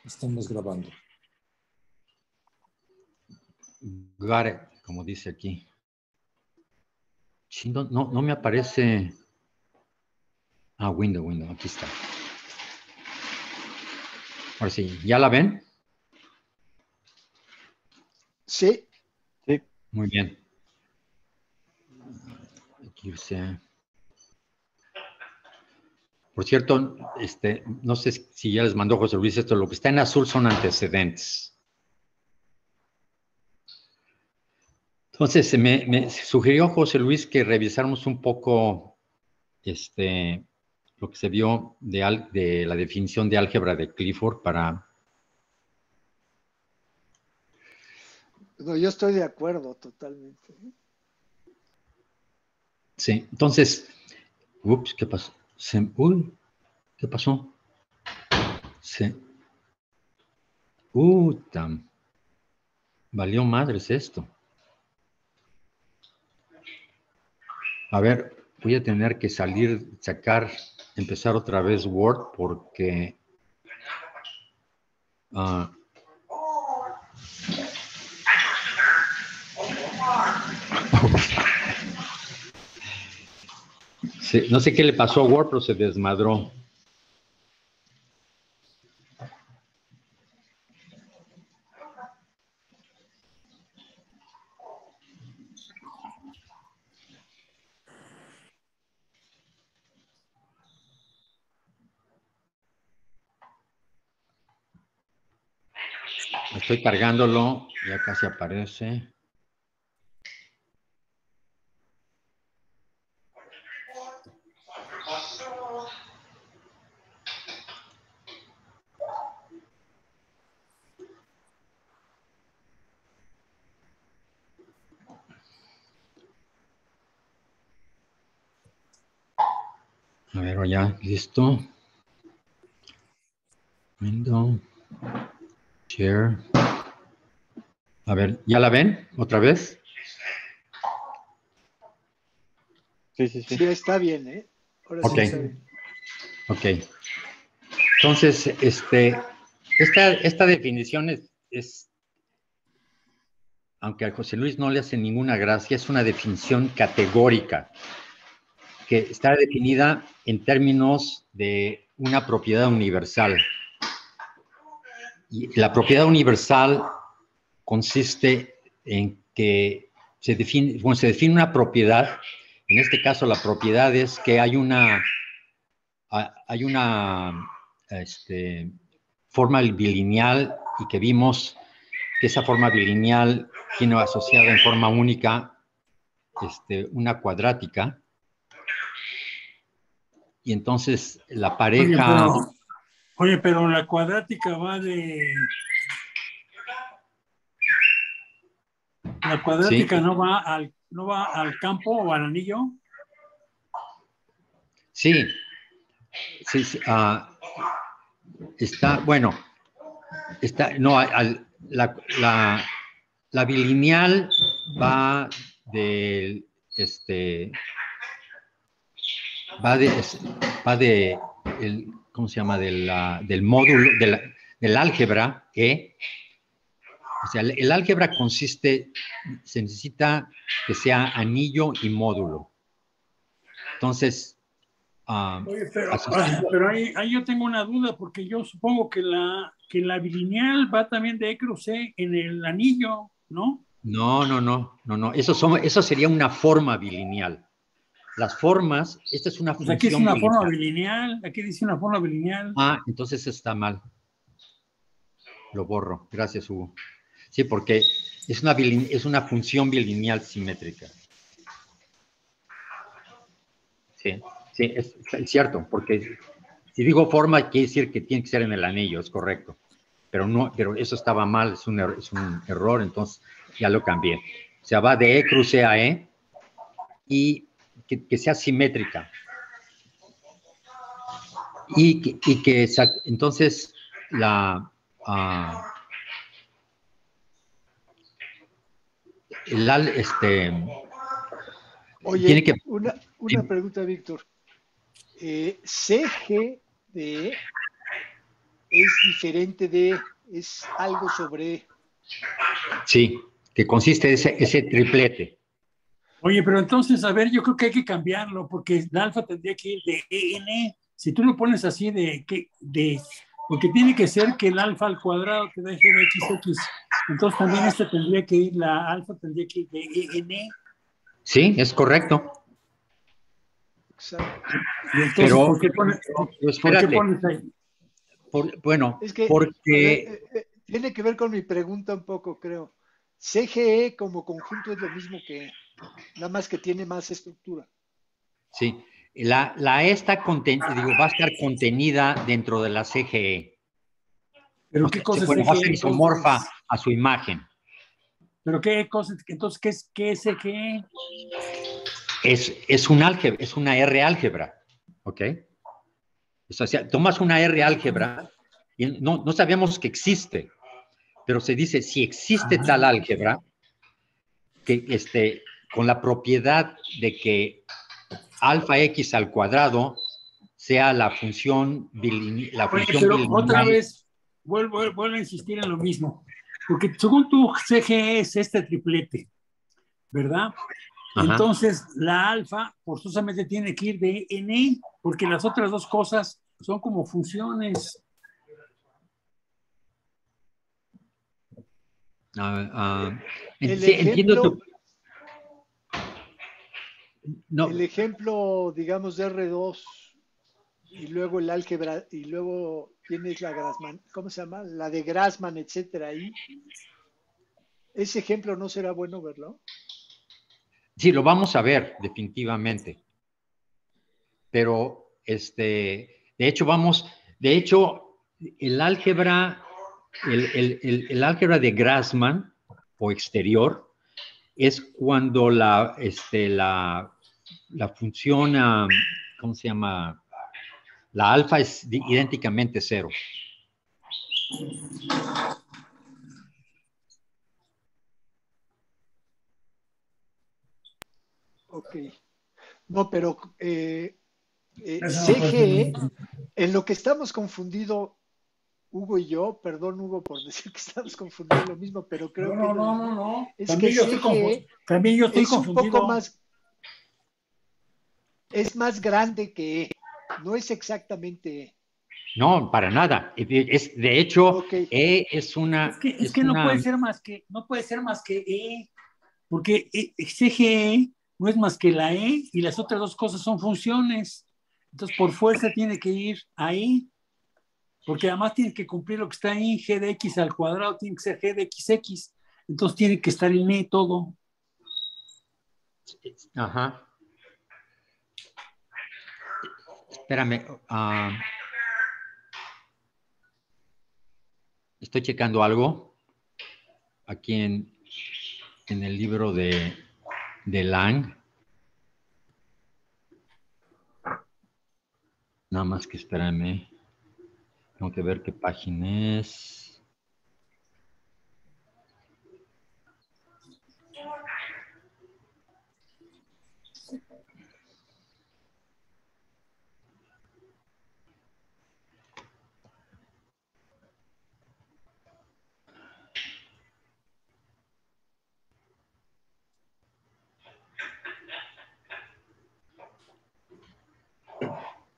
Estamos grabando. Got it, como dice aquí. No, no me aparece. Ah, window, aquí está. Ahora sí, ¿ya la ven? Sí. Sí. Muy bien. Aquí dice. Por cierto, no sé si ya les mandó José Luis esto, lo que está en azul son antecedentes. Entonces, me sugirió José Luis que revisáramos un poco lo que se vio de la definición de álgebra de Clifford para... No, yo estoy de acuerdo totalmente. Sí, entonces, ups, ¿qué pasó? ¿Qué pasó? Valió madres esto. A ver, voy a tener que empezar otra vez Word porque... sí, no sé qué le pasó a Word, pero se desmadró. Estoy cargándolo, ya casi aparece. A ver, ya, listo. Window, share. A ver, ¿ya la ven otra vez? Sí, está bien, ¿eh? Ahora Ok. sí está bien. Ok. Entonces, esta definición es, aunque a José Luis no le hace ninguna gracia, es una definición categórica, que está definida en términos de una propiedad universal. Y la propiedad universal consiste en que se define una propiedad. En este caso, la propiedad es que hay una forma bilineal y que vimos que esa forma bilineal tiene asociada en forma única una cuadrática. Y entonces la pareja... Oye, pero la cuadrática va de... ¿La cuadrática ¿sí? no va al campo o al anillo? Sí. Está, bueno, no, la bilineal va del, ¿cómo se llama? Del módulo, del álgebra E. O sea, el álgebra se necesita que sea anillo y módulo. Entonces, oye, pero ahí yo tengo una duda, porque yo supongo que la bilineal va también de E cruz E en el anillo, ¿no? No. Eso sería una forma bilineal. Las formas, esta es una Pues función aquí es una bilineal. forma bilineal, aquí dice una forma bilineal. Entonces está mal. Lo borro. Gracias, Hugo. Sí, porque es una función bilineal simétrica. Sí, es cierto, porque si digo forma, quiere decir que tiene que ser en el anillo, es correcto. Pero eso estaba mal, es un error, entonces ya lo cambié. O sea, va de E cruz E a E y que sea simétrica. Entonces Oye, tiene que... una pregunta, Víctor. CG de es diferente de, es algo sobre... Sí, que consiste ese triplete. Oye, pero entonces, a ver, yo creo que hay que cambiarlo, porque el alfa tendría que ir de EN. Si tú lo pones así porque tiene que ser que el alfa al cuadrado te deje de XX. Entonces también tendría que ir, la alfa tendría que ir de EN. Sí, es correcto. Exacto. Y entonces, Pero, ¿por qué pones ahí? Bueno, Es que, porque... a ver, tiene que ver con mi pregunta un poco, creo. CGE como conjunto es lo mismo que, nada más que tiene más estructura. Sí, la E está va a estar contenida dentro de la CGE. ¿Pero O qué sea, cosa es bueno, va a CGE ser isomorfa entonces? a su imagen. ¿Pero qué cosa? Entonces, ¿qué es CGE? Es un álgebra, es una R álgebra, ¿ok? O sea, tomas una R álgebra y no sabemos que existe, pero se dice, si existe tal álgebra, que con la propiedad de que alfa x al cuadrado sea la función Oye, pero otra bilineal. vez vuelvo a insistir en lo mismo, porque según tu CGE es este triplete, ¿verdad? Ajá. Entonces la alfa forzosamente tiene que ir de N, porque las otras dos cosas son como funciones. El Sí, entiendo ejemplo, el no, ejemplo, digamos, de R2 y luego el álgebra y luego tienes la Grassmann, ¿cómo se llama? La de Grassmann, etcétera, ahí. Ese ejemplo no será bueno verlo. sí, lo vamos a ver definitivamente, pero de hecho, el álgebra, el álgebra de Grassmann o exterior es cuando la función, ¿cómo se llama? La alfa es idénticamente cero. Ok. No, pero Eso no puede ser lo CGE, mismo. en lo que estamos confundido, Hugo y yo, perdón Hugo por decir que estamos confundidos lo mismo, pero creo que es lo mismo, No. es que También yo estoy CGE También yo estoy es un poco confundido. más, es más grande que E, no es exactamente No, para nada. De hecho, ok, E es una, Es que no puede ser más que E, porque CGE no es más que la E y las otras dos cosas son funciones. Entonces, por fuerza tiene que ir ahí, porque además tiene que cumplir lo que está ahí, G de X al cuadrado, tiene que ser G de XX. Entonces tiene que estar en E todo. Ajá. Espérame. Estoy checando algo aquí en el libro de Lang. Nada más que espérame. Tengo que ver qué página es.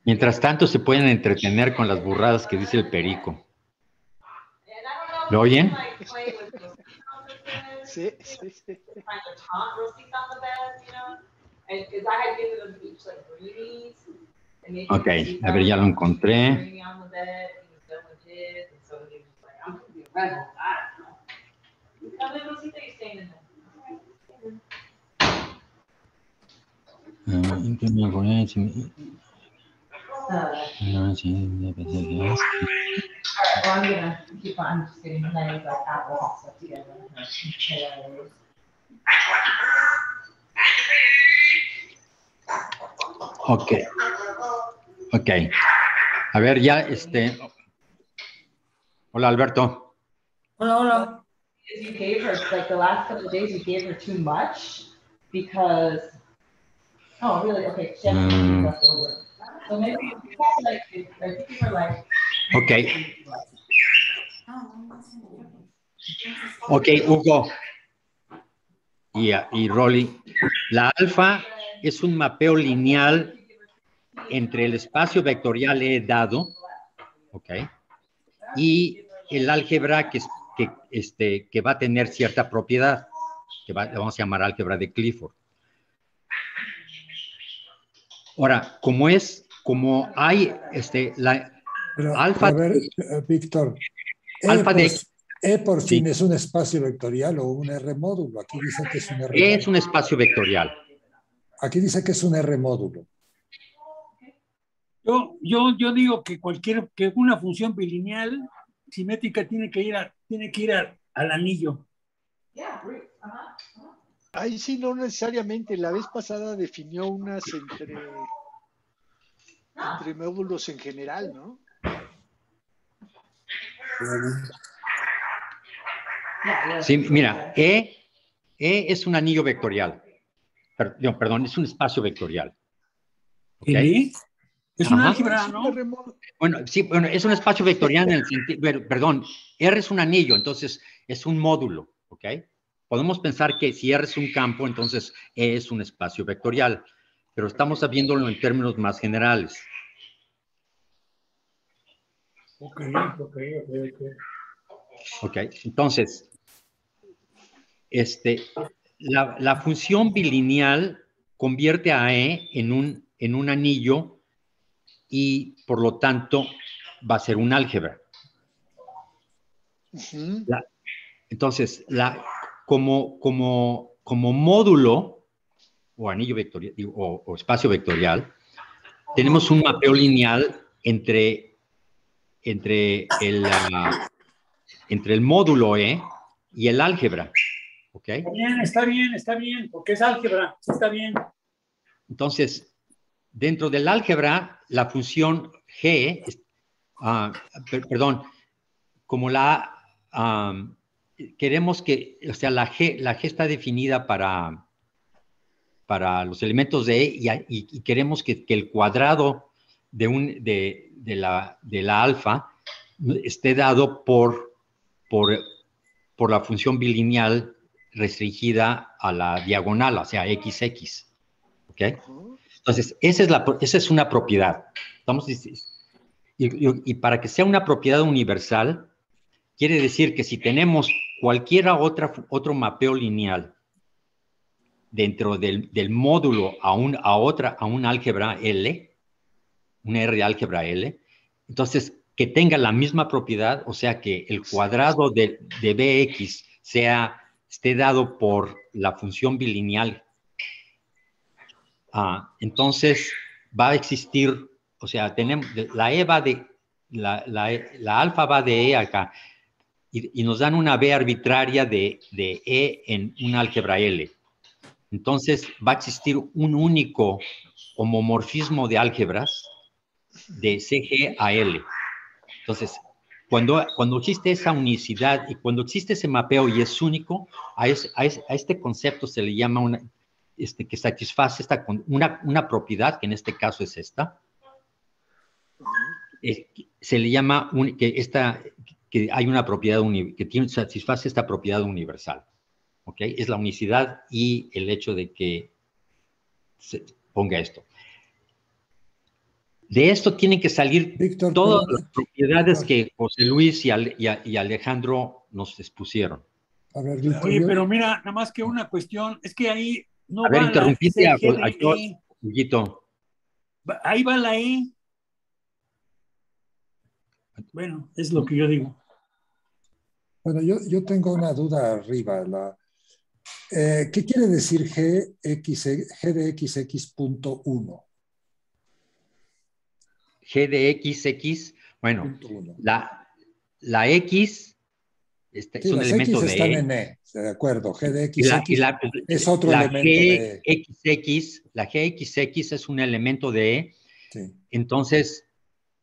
Mientras tanto, se pueden entretener con las burradas que dice el perico. ¿Lo oyen? sí, sí, sí. Ok, a ver, ya lo encontré. Ok, ok. A ver, ya, Hola, Alberto. Hola. You gave her, like the last couple of days, you gave her too much because, oh, really? Okay, she has left over. So maybe, like, I think you were like Ok. Ok, Hugo y Rolly. La alfa es un mapeo lineal entre el espacio vectorial E dado, ok, y el álgebra que va a tener cierta propiedad, le vamos a llamar álgebra de Clifford. Ahora, como hay Pero, alfa, a ver, Víctor, alfa de E por sí, fin es un espacio vectorial o un R módulo. Aquí dice que es un R E módulo. es un espacio vectorial. Aquí dice que es un R módulo. Yo digo que que una función bilineal simétrica tiene que ir al anillo. Ahí sí, no necesariamente. La vez pasada definió unas entre módulos en general, ¿no? Sí, mira, E es un anillo vectorial. Perdón, es un espacio vectorial. ¿Ok? ¿Qué? Es un Ajá. álgebra, Es ¿no? un remoto. Bueno, sí, bueno, es un espacio vectorial en el sentido, perdón, R es un anillo, entonces es un módulo, ¿ok? Podemos pensar que si R es un campo, entonces E es un espacio vectorial, pero estamos viéndolo en términos más generales. Ok. ¿Ok? Entonces, la función bilineal convierte a E en un anillo y, por lo tanto, va a ser un álgebra. Uh-huh. Entonces, como módulo o anillo vectorial o espacio vectorial, tenemos un mapeo lineal entre el módulo E y el álgebra. ¿Ok? Está bien, porque es álgebra, está bien. Entonces, dentro del álgebra, la función G, perdón, como queremos que, o sea, la G está definida para los elementos de E y queremos que el cuadrado de la alfa esté dado por la función bilineal restringida a la diagonal, o sea, XX. ¿Ok? Uh-huh. Entonces, esa es una propiedad. Y para que sea una propiedad universal, quiere decir que si tenemos otro mapeo lineal dentro del módulo a un álgebra L, una R álgebra L, entonces que tenga la misma propiedad, o sea que el cuadrado de Bx esté dado por la función bilineal, entonces va a existir, o sea, tenemos la E va de, la alfa va de E acá, y nos dan una B arbitraria de E en un álgebra L. Entonces va a existir un único homomorfismo de álgebras de CG a L. Entonces, cuando existe esa unicidad y cuando existe ese mapeo y es único, a este concepto se le llama que satisface una propiedad, que en este caso es esta, se le llama que hay una propiedad que satisface esta propiedad universal. ¿Ok? Es la unicidad y el hecho de que se ponga esto. De esto tienen que salir Víctor, todas pero, las propiedades Víctor, que José Luis y Alejandro nos expusieron. a ver, Víctor, Oye, pero mira, nada más que una cuestión, es que ahí no A ver, va la interrumpiste a CGDE, Huguito. ahí va la E. Bueno, es lo que yo digo. bueno, yo tengo una duda arriba. ¿Qué quiere decir G de XX.1? G de XX, bueno, Punto uno. la X es Sí, un las elemento X de están E. en E, de acuerdo. G de Y XX es otro elemento de E. la GXX es un elemento de E, Sí. entonces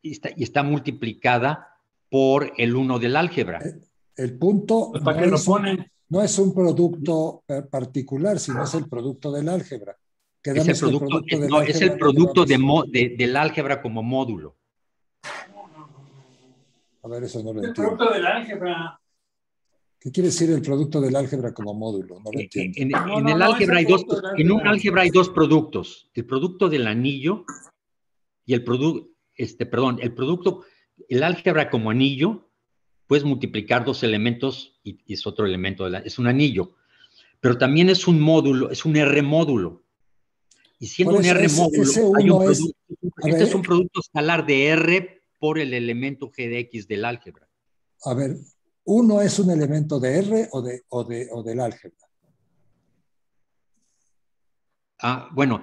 está multiplicada por el 1 del álgebra. El punto Pues, ¿para qué lo ponen? no es un producto particular, sino es el producto del álgebra. Es el Quedamos que el producto, producto del no, es el álgebra no le producto vamos. del álgebra como módulo. A ver, eso no lo El entiendo. producto del álgebra. ¿Qué quiere decir el producto del álgebra como módulo? No lo entiendo. En el álgebra hay dos, en un álgebra hay dos productos, el producto del anillo y el producto, el producto, el álgebra como anillo, puedes multiplicar dos elementos y es otro elemento, es un anillo, pero también es un módulo, es un R módulo. Y siendo Por un eso, R módulo, hay un producto, a ver, es un producto escalar de R por el elemento G de X del álgebra. a ver, ¿uno es un elemento de R o del álgebra? Bueno,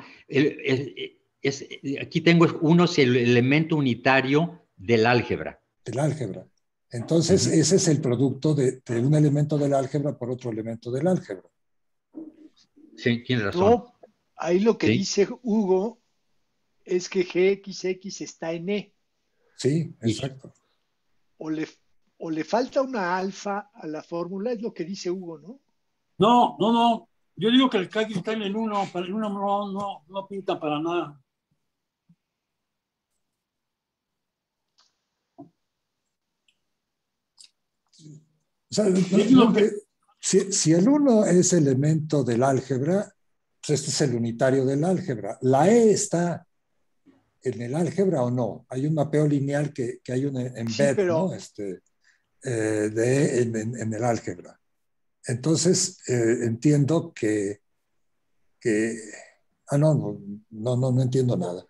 aquí tengo uno es el elemento unitario del álgebra. Del álgebra. Entonces, ese es el producto de un elemento del álgebra por otro elemento del álgebra. Sí, tienes razón. No, ahí lo que ¿Sí? dice Hugo es que GXX está en E. Sí, exacto. O le falta una alfa a la fórmula, es lo que dice Hugo, ¿no? No. Yo digo que el K está en el 1, para el 1 no pinta para nada. O sea, que... si el 1 es elemento del álgebra, pues este es el unitario del álgebra. ¿La E está en el álgebra o no? Hay un mapeo lineal que hay un embed, sí, pero... ¿no? De E en el álgebra. Entonces, entiendo que no entiendo nada.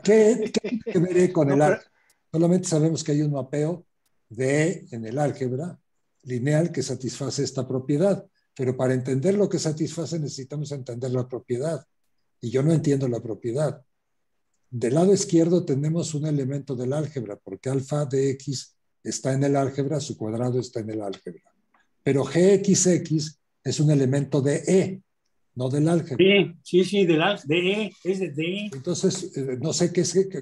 ¿Qué tiene que ver con el álgebra? Solamente sabemos que hay un mapeo de E en el álgebra lineal que satisface esta propiedad, pero para entender lo que satisface necesitamos entender la propiedad, y yo no entiendo la propiedad. Del lado izquierdo tenemos un elemento del álgebra, porque alfa de X está en el álgebra, su cuadrado está en el álgebra. Pero GXX es un elemento de E, no del álgebra. Sí, de E, es de E. Entonces, no sé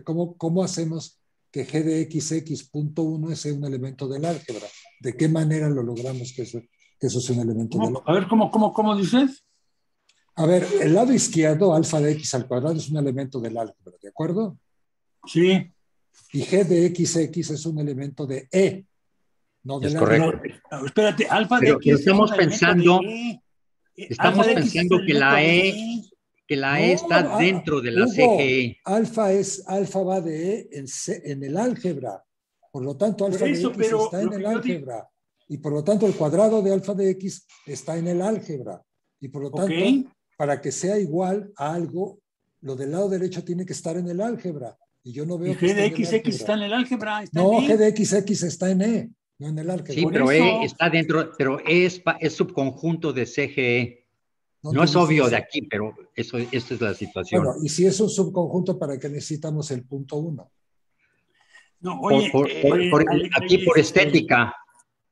cómo hacemos que G de XX.1 sea un elemento del álgebra. ¿De qué manera lo logramos que eso sea un elemento del álgebra? A ver, ¿cómo dices? A ver, el lado izquierdo, alfa de X al cuadrado, es un elemento del álgebra, ¿de acuerdo? Sí. Y G de XX es un elemento de E, no del álgebra. Pero, espérate, alfa de X pero estamos es un pensando, de E. Estamos pensando que la E está dentro de la Hugo, CGE. Alfa va de E en el álgebra. Por lo tanto, alfa de X está en el álgebra. Y por lo tanto, el cuadrado de alfa de X está en el álgebra. Y por lo tanto, para que sea igual a algo, lo del lado derecho tiene que estar en el álgebra. Y yo no veo que G de XX está en el álgebra. No, G de XX está en E, no en el álgebra. Sí, pero E está dentro, pero E es subconjunto de CGE. No es obvio de aquí, pero esta es la situación. Bueno, y si es un subconjunto, ¿para qué necesitamos el punto 1? No, oye, aquí por estética.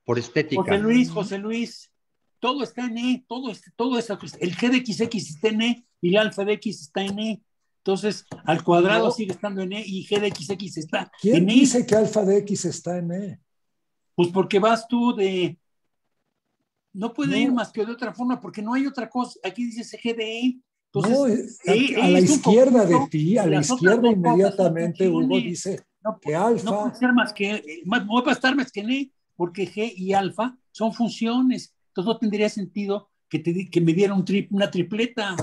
Por estética. José Luis, todo está en E, todo eso, el G de XX está en E y el alfa de X está en E. Entonces, al cuadrado sigue estando en E y G de XX está en E. ¿Quién dice que alfa de X está en E? Pues porque vas tú de... No puede ir más que de otra forma porque no hay otra cosa. Aquí dice G de E. Entonces, a la izquierda de ti, a la izquierda inmediatamente, Hugo dice que alfa... No puede ser más que... No puede estar más que en E porque G y alfa son funciones. Entonces no tendría sentido que me diera una tripleta.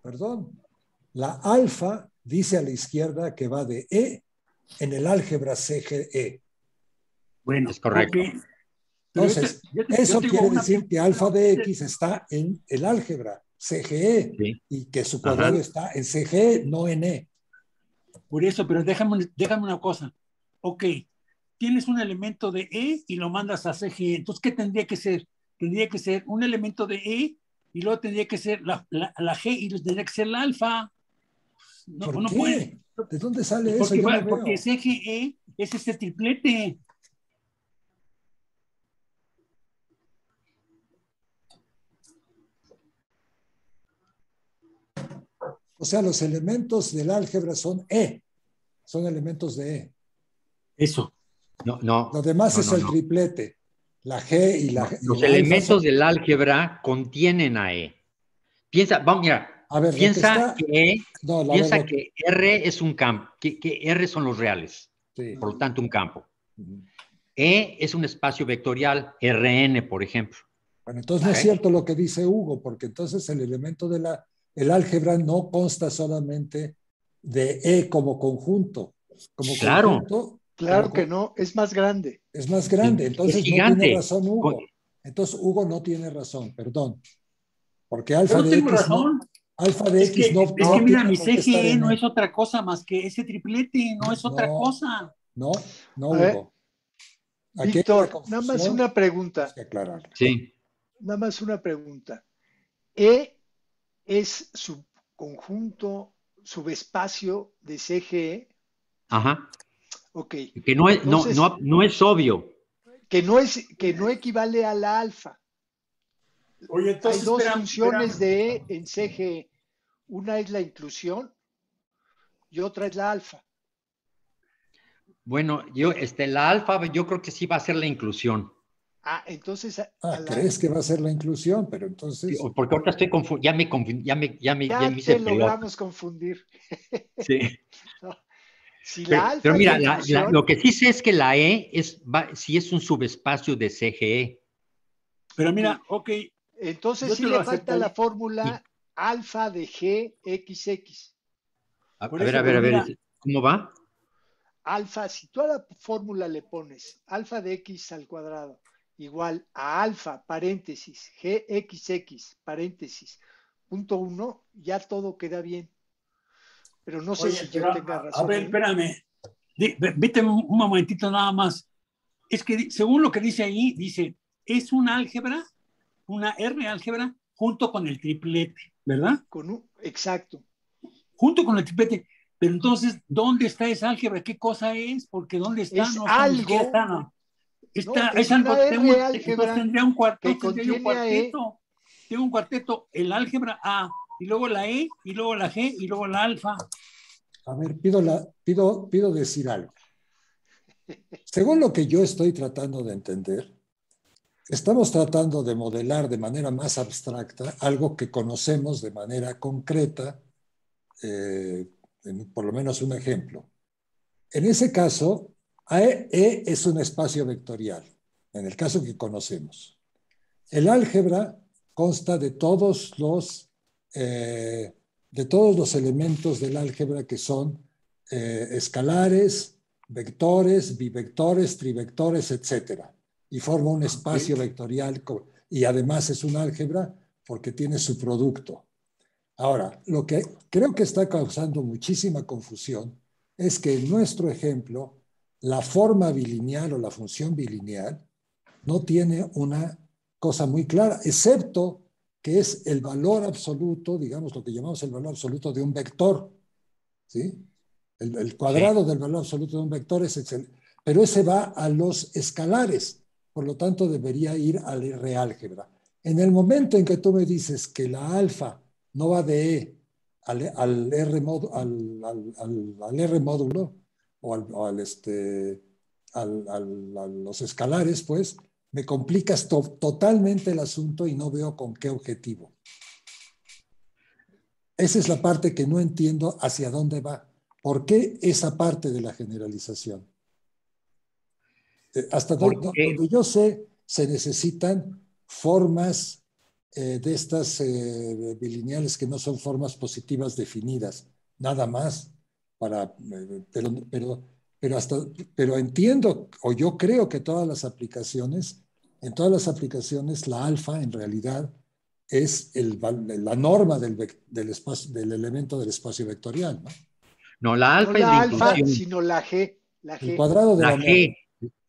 Perdón. La alfa dice a la izquierda que va de E en el álgebra CGE. Bueno, es correcto. Okay. Entonces, eso quiere decir que alfa de X está en el álgebra CGE y que su cuadrado está en CGE, no en E. Por eso, pero déjame una cosa. Ok, tienes un elemento de E y lo mandas a CGE. Entonces, ¿qué tendría que ser? Tendría que ser un elemento de E y luego tendría que ser la G y tendría que ser la alfa. No, ¿por qué? Puede. ¿De dónde sale eso? Yo no veo. Porque CGE es ese triplete. O sea, los elementos del álgebra son E, son elementos de E. Eso. No. Lo demás es el triplete. La G y la Los elementos del álgebra contienen a E. Piensa, vamos, mira, A ver, lo que piensa está... que, No, la piensa verdad que R es un campo, que R son los reales, sí. por lo tanto un campo. Ujú. E es un espacio vectorial, Rn, por ejemplo. Bueno, entonces no es ¿Ok? cierto lo que dice Hugo, porque entonces el elemento el álgebra no consta solamente de E como conjunto. Como Claro, conjunto, Claro que no, es más grande. es más grande. es Entonces no tiene gigante. razón Hugo. Entonces Hugo no tiene razón, perdón. Porque Yo alfa no de tengo X no, razón. alfa de X Es que no mira, tiene mi por qué estar CGE en no E. es otra cosa más que ese triplete, no es otra No, cosa. no, A ver, Hugo. Aquí hay una Víctor, nada más confusión, una hay pregunta, que aclararla. Sí, nada más una pregunta. E es subconjunto, subespacio de CGE. ajá. Ok, Que no es, entonces, no es obvio. que no equivale a la alfa. Oye, Hay entonces, dos espérame. funciones de E en CGE. Una es la inclusión y otra es la alfa. Bueno, la alfa, yo creo que sí va a ser la inclusión. Ah, entonces ¿Crees que va a ser la inclusión? Pero Sí, entonces, porque ahorita estoy ya ya ya me hice te pelota. logramos confundir. Sí. No, si la Pero alfa es la mira, inclusión, lo que sí sé es que la E sí es un subespacio de CGE. Pero ok, mira, ok, entonces yo sí te lo le falta la aceptaría. Y, fórmula alfa de GXX. Por eso, a pero ver, mira, ¿cómo va? Alfa, si tú a la fórmula le pones alfa de X al cuadrado igual a alfa, paréntesis, GXX, paréntesis, punto 1, ya todo queda bien. Pero no sé oye, si yo pero tenga a razón ver, ahí. espérame. Vete un momentito nada más. Es que según lo que dice ahí, dice, es una álgebra, una R álgebra, junto con el triplete, ¿verdad? Exacto. Junto con el triplete. Pero entonces, ¿dónde está esa álgebra? ¿Qué cosa es? Porque ¿dónde está? Es No está, ni siquiera algo, está, no. no, Es es algo, una R entonces álgebra tendría un cuarto, que entonces tendría yo un contiene a E. cuarteto. Tengo un cuarteto, el álgebra A, y luego la E, y luego la G, y luego la alfa. a ver, pido decir algo. Según lo que yo estoy tratando de entender, estamos tratando de modelar de manera más abstracta algo que conocemos de manera concreta, por lo menos un ejemplo. En ese caso, E es un espacio vectorial, en el caso que conocemos. El álgebra consta de todos los elementos del álgebra que son escalares, vectores, bivectores, trivectores, etcétera, y forma un espacio vectorial y además es un álgebra porque tiene su producto. Ahora, lo que creo que está causando muchísima confusión es que en nuestro ejemplo, la forma bilineal o la función bilineal no tiene una cosa muy clara, excepto que es el valor absoluto, digamos lo que llamamos el valor absoluto de un vector, ¿sí? El Sí. cuadrado del valor absoluto de un vector es excelente, pero ese va a los escalares, por lo tanto debería ir al R álgebra. En el momento en que tú me dices que la alfa no va de E al R módulo o a los escalares, pues me complicas totalmente el asunto y no veo con qué objetivo. Esa es la parte que no entiendo hacia dónde va. ¿Por qué esa parte de la generalización? Hasta Porque, donde yo sé, se necesitan formas de estas bilineales que no son formas positivas definidas, nada más, pero, pero entiendo, o yo creo que en todas las aplicaciones, la alfa en realidad es la norma del elemento del espacio vectorial, ¿no? no, la No alfa es la la alfa, inclusión. sino la G. La El G. cuadrado de La la norma. G,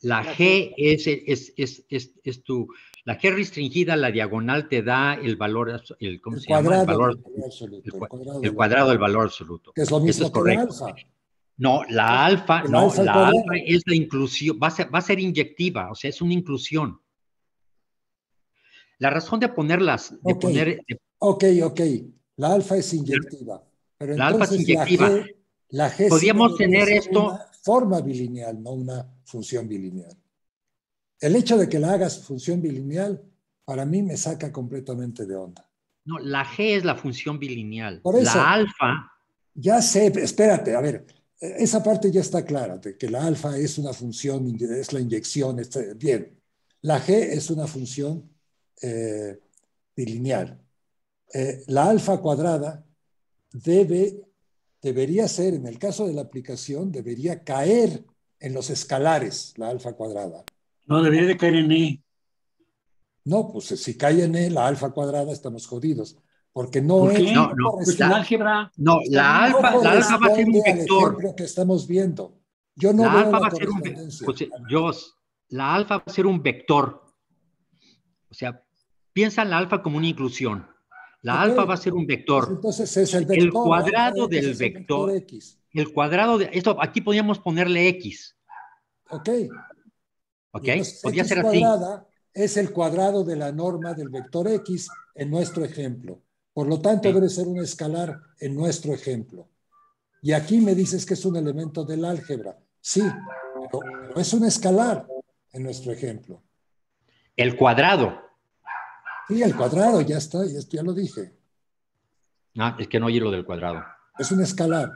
la La G. G la G restringida, la diagonal te da el valor, ¿cómo El se llama? El cuadrado valor, del valor absoluto, el cuadrado el del valor cuadrado del absoluto, valor absoluto. que es lo Eso es mismo que la correcto. alfa. No, El alfa al la alfa cuadrado. es la inclusión, va a ser inyectiva, o sea, es una inclusión. La razón de ponerlas, Ok, ok. La alfa es inyectiva, pero la alfa es entonces inyectiva. la G sí Podríamos debería tener ser esto, una forma bilineal, no una función bilineal. El hecho de que la hagas función bilineal, para mí me saca completamente de onda. No, la G es la función bilineal. Por eso. La alfa, Ya sé, espérate, a ver, esa parte ya está clara, de que la alfa es una función, es la inyección, bien. La G es una función bilineal. La alfa cuadrada debería ser, en el caso de la aplicación, debería caer en los escalares, la alfa cuadrada. No, debería de caer en E. No, pues si cae en E, la alfa cuadrada, estamos jodidos, porque ¿Por qué? no, no, Pues en álgebra. no, Está bien, la alfa va a ser un corresponde al vector. ejemplo que estamos viendo. Yo no La veo alfa la va a ser un correspondencia. la alfa va a ser un vector. O sea, piensa en la alfa como una inclusión. La Ok, alfa va a ser un pues vector. entonces es el El vector, alfa cuadrado X del es el vector vector, X. el cuadrado de esto, aquí podríamos ponerle X. Ok, ¿Ok? y entonces Podría X ser así. cuadrada es el cuadrado de la norma del vector X en nuestro ejemplo. Por lo tanto, Sí. debe ser un escalar en nuestro ejemplo. Y aquí me dices que es un elemento del álgebra. Sí, pero es un escalar en nuestro ejemplo. El cuadrado. Sí, el cuadrado, ya está, ya lo dije. Ah, es que no oye lo del cuadrado. Es un escalar.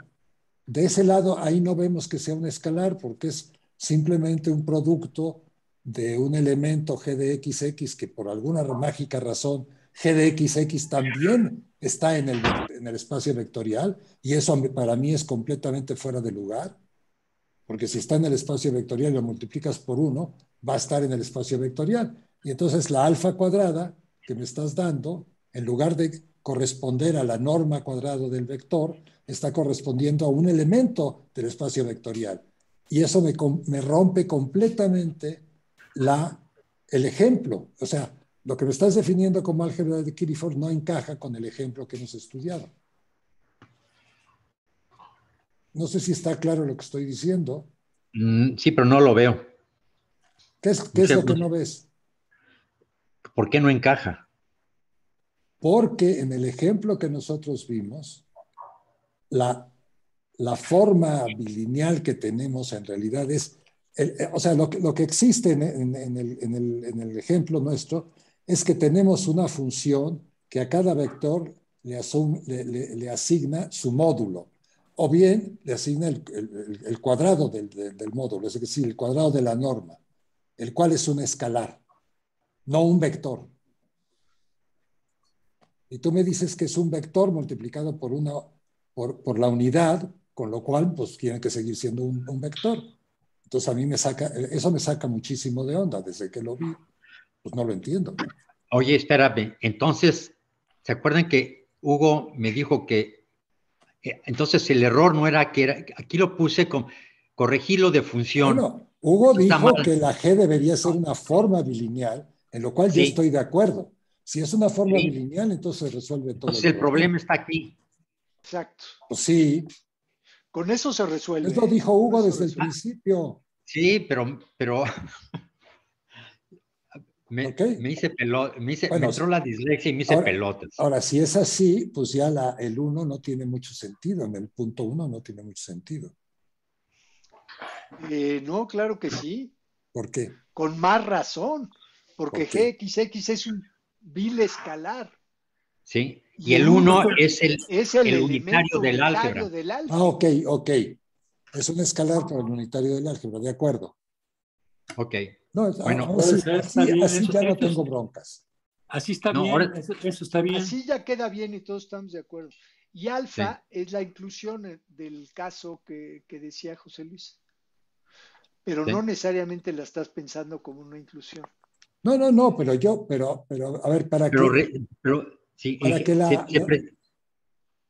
De ese lado, ahí no vemos que sea un escalar porque es simplemente un producto de un elemento g de XX que por alguna mágica razón g de XX también está en el espacio vectorial y eso para mí es completamente fuera de lugar, porque si está en el espacio vectorial y lo multiplicas por 1, va a estar en el espacio vectorial. Y entonces la alfa cuadrada que me estás dando, en lugar de corresponder a la norma cuadrada del vector, está correspondiendo a un elemento del espacio vectorial. Y eso me rompe completamente el ejemplo. O sea, lo que me estás definiendo como álgebra de Kirichov no encaja con el ejemplo que hemos estudiado. No sé si está claro lo que estoy diciendo. Sí, pero no lo veo. ¿Qué es lo que no ves? ¿Por qué no encaja? Porque en el ejemplo que nosotros vimos, la forma bilineal que tenemos en realidad es, o sea, lo que existe en el ejemplo nuestro es que tenemos una función que a cada vector le asigna su módulo, o bien le asigna el cuadrado del módulo, es decir, el cuadrado de la norma, el cual es un escalar, no un vector. Y tú me dices que es un vector multiplicado por la unidad, con lo cual pues tiene que seguir siendo un vector. Entonces a mí eso me saca muchísimo de onda. Desde que lo vi, pues no lo entiendo. Oye, espérame. Entonces, ¿se acuerdan que Hugo me dijo que entonces el error no era que era, aquí lo puse con corregirlo de función. Bueno, Hugo Eso está dijo mal. que la G debería ser una forma bilineal, en lo cual yo Sí, estoy de acuerdo. Si es una forma sí. bilineal, entonces resuelve todo Entonces el el problema. problema está aquí. Exacto. Pues sí, Con eso se resuelve, eso dijo Con Hugo eso se desde el resuelve. principio. Sí, pero ¿Ok? me hice pelota, me Bueno, entró la dislexia y me hice ahora, pelotas. ahora, si es así, pues ya el 1 no tiene mucho sentido, en el punto 1 no tiene mucho sentido. No, claro que sí. ¿Por qué? Con más razón. Porque ¿Por qué? GXX es un vil escalar. Sí, y Y el el 1 1 es es el el unitario elemento del álgebra. unitario del Ah, ok, álgebra. ok. Es un escalar para el unitario del álgebra, de acuerdo. Ok. No, Bueno, ahora Puede sí, ser, está bien. así ya no tengo broncas. Así está no, bien, ahora eso está bien. Así ya queda bien y todos estamos de acuerdo. Y sí. alfa es la inclusión del caso que decía José Luis. Pero no Sí. necesariamente la estás pensando como una inclusión. No, pero, a ver, Pero sí, para que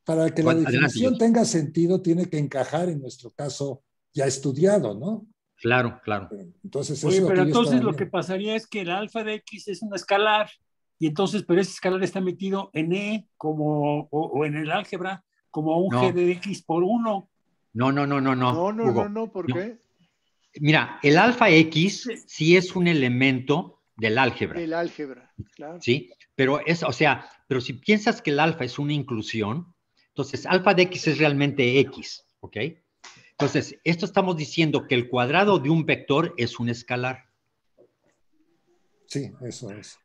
para que la adelante, definición Jos. tenga sentido, tiene que encajar en nuestro caso ya estudiado, ¿no? Claro, claro. Entonces, eso es Oye, lo pero que yo estaba entonces lo que viendo. pasaría es que el alfa de X es un escalar, y entonces, pero ese escalar está metido en E o en el álgebra como un G No, de X por 1. Hugo. No, ¿por No. qué? Mira, el alfa X sí es un elemento del álgebra, Del álgebra, claro. ¿sí? Pero o sea, pero si piensas que el alfa es una inclusión, entonces alfa de X es realmente X, ¿ok? Entonces, esto estamos diciendo que el cuadrado de un vector es un escalar. Sí, eso es.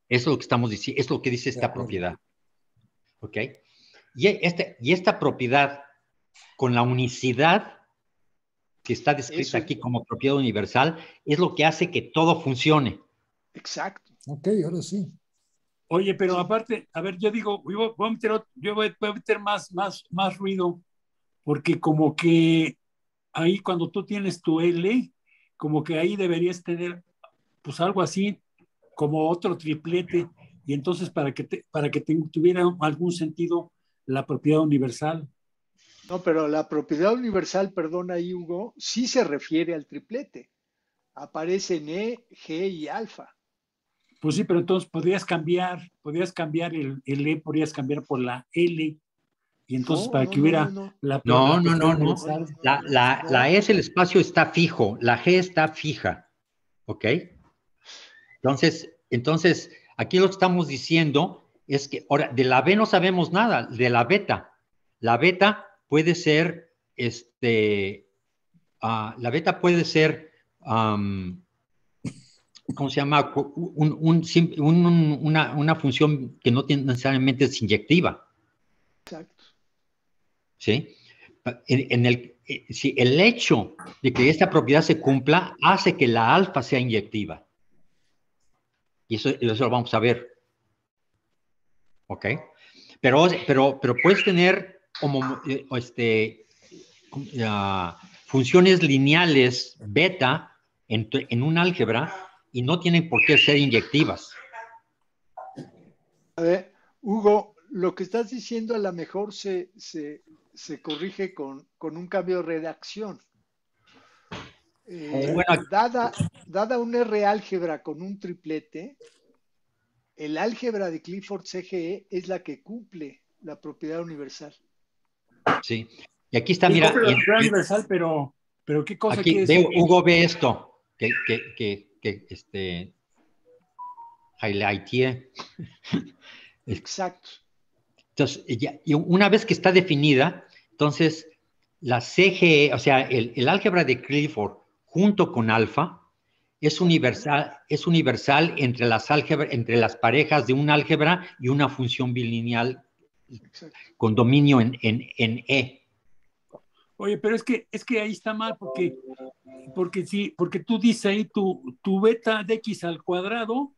Eso es lo que estamos diciendo, es lo que dice De esta acuerdo. propiedad. ¿ok? Y esta propiedad, con la unicidad que está descrita aquí como propiedad universal, es lo que hace que todo funcione. Exacto. Ok, ahora sí. Oye, pero aparte, a ver, yo digo, yo voy a meter más ruido, porque como que ahí cuando tú tienes tu L, como que ahí deberías tener pues algo así como otro triplete, y entonces para que tuviera algún sentido la propiedad universal. No, pero la propiedad universal, perdón ahí, Hugo, sí se refiere al triplete. Aparece en E, G y alfa. Pues sí, pero entonces podrías cambiar el E, podrías cambiar por la L, y entonces No, para no, que no, no, hubiera no. la No, no, propiedad no, no. universal. La S, el espacio está fijo, la G está fija, ¿ok? Entonces, aquí lo que estamos diciendo es que, ahora, de la B no sabemos nada, de la beta. La beta puede ser, la beta puede ser, ¿cómo se llama? Una función que no necesariamente es inyectiva, Exacto. ¿sí? Si el hecho de que esta propiedad se cumpla hace que la alfa sea inyectiva. Y eso lo vamos a ver. ¿Ok? Pero puedes tener funciones lineales beta en un álgebra y no tienen por qué ser inyectivas. A ver, Hugo, lo que estás diciendo a lo mejor se corrige con un cambio de redacción. Bueno, Dada un R álgebra con un triplete, el álgebra de Clifford CGE es la que cumple la propiedad universal. sí. Y aquí está, Sí, mira, la propiedad universal, pero ¿qué cosa aquí quiere decir? Hugo ve esto, highlighté. Exacto. Entonces, y una vez que está definida, entonces la CGE, o sea, el álgebra de Clifford junto con alfa es universal entre entre las parejas de un álgebra y una función bilineal Exacto. con dominio en E. Oye, pero es que ahí está mal, porque tú dices ahí tu beta de x al cuadrado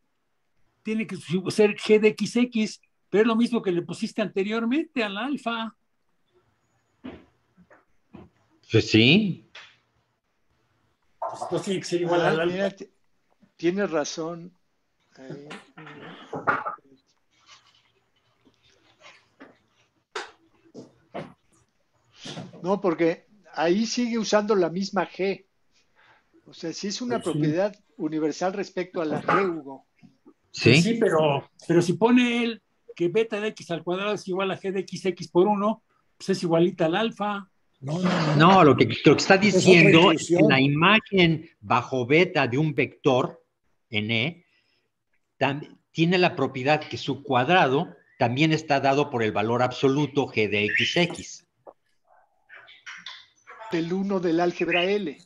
tiene que ser g de xx, pero es lo mismo que le pusiste anteriormente al alfa. Pues sí. Pues entonces tiene que ser igual al alfa. Mira, tienes razón. No, porque ahí sigue usando la misma G. O sea, sí es una Pues sí. propiedad universal respecto a la G, Hugo. Pues Sí. sí, pero si pone él que beta de x al cuadrado es igual a g de xx por 1, pues es igualita al alfa. No, lo que está Es otra diciendo es que la inclusión. imagen bajo beta de un vector en E tiene la propiedad que su cuadrado también está dado por el valor absoluto g de xx. Del 1 del álgebra L.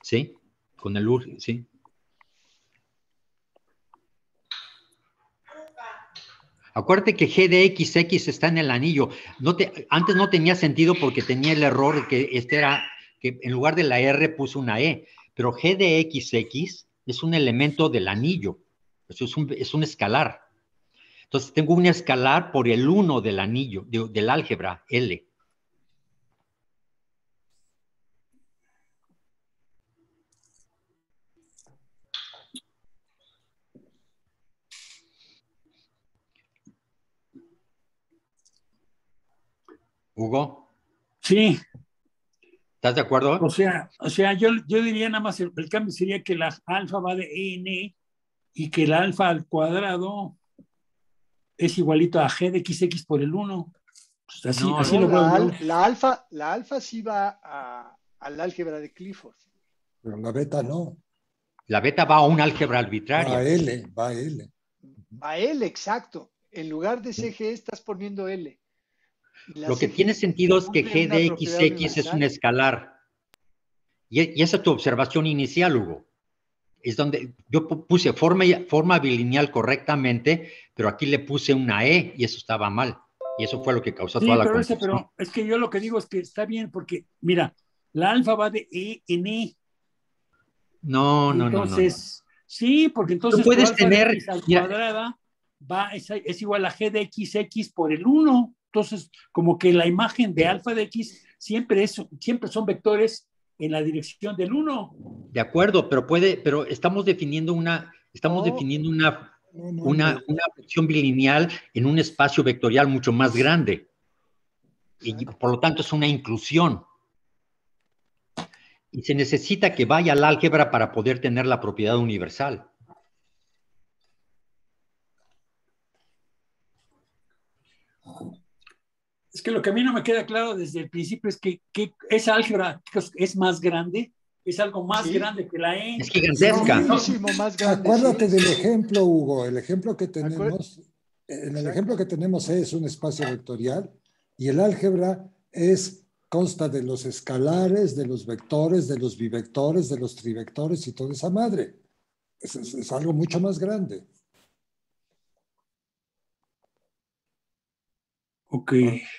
¿Sí? Con el sí. Acuérdate que g de xx está en el anillo. Antes no tenía sentido porque tenía el error de que en lugar de la R puso una E, pero g de xx es un elemento del anillo. Eso es un escalar. Entonces tengo un escalar por el 1 del anillo, del álgebra L. Hugo, Sí, ¿estás de acuerdo? o sea yo diría nada más el cambio sería que la alfa va de n y que el alfa al cuadrado es igualito a g de xx por el 1. Pues No, así No, lo veo yo. la alfa sí va al álgebra de Clifford. Pero la beta no. la beta va a un álgebra Va a arbitraria. L, va a L. A L, exacto. En lugar de CG estás poniendo L. Y la Lo que CG tiene sentido es que cumple g una de propiedad xx es un universal. escalar. Y esa es tu observación inicial, Hugo. Es donde yo puse forma bilineal correctamente, pero aquí le puse una E y eso estaba mal. Y eso fue lo que causó Sí, toda la pero, confusión. es que yo lo que digo es que está bien porque, mira, la alfa va de E en E. No, Y no, no, no, no. entonces, sí, porque Tú entonces tu puedes alfa de tener, X al mira, cuadrada es igual a G de XX por el 1. Entonces, como que la imagen de alfa de X siempre son vectores en la dirección del 1. de acuerdo, pero estamos definiendo No, No. una función bilineal en un espacio vectorial mucho más grande. Y por lo tanto es una inclusión. Y se necesita que vaya al álgebra para poder tener la propiedad universal. Es que lo que a mí no me queda claro desde el principio es que esa álgebra es más grande, es algo más sí, grande que la E. Es gigantesca. muchísimo más grande. Acuérdate Sí, del sí. ejemplo, Hugo. El ejemplo que Acuer- tenemos, en el Exacto. ejemplo que tenemos es un espacio vectorial y el álgebra consta de los escalares, de los vectores, de los bivectores, de los trivectores y toda esa madre. Es algo mucho más grande. Ok.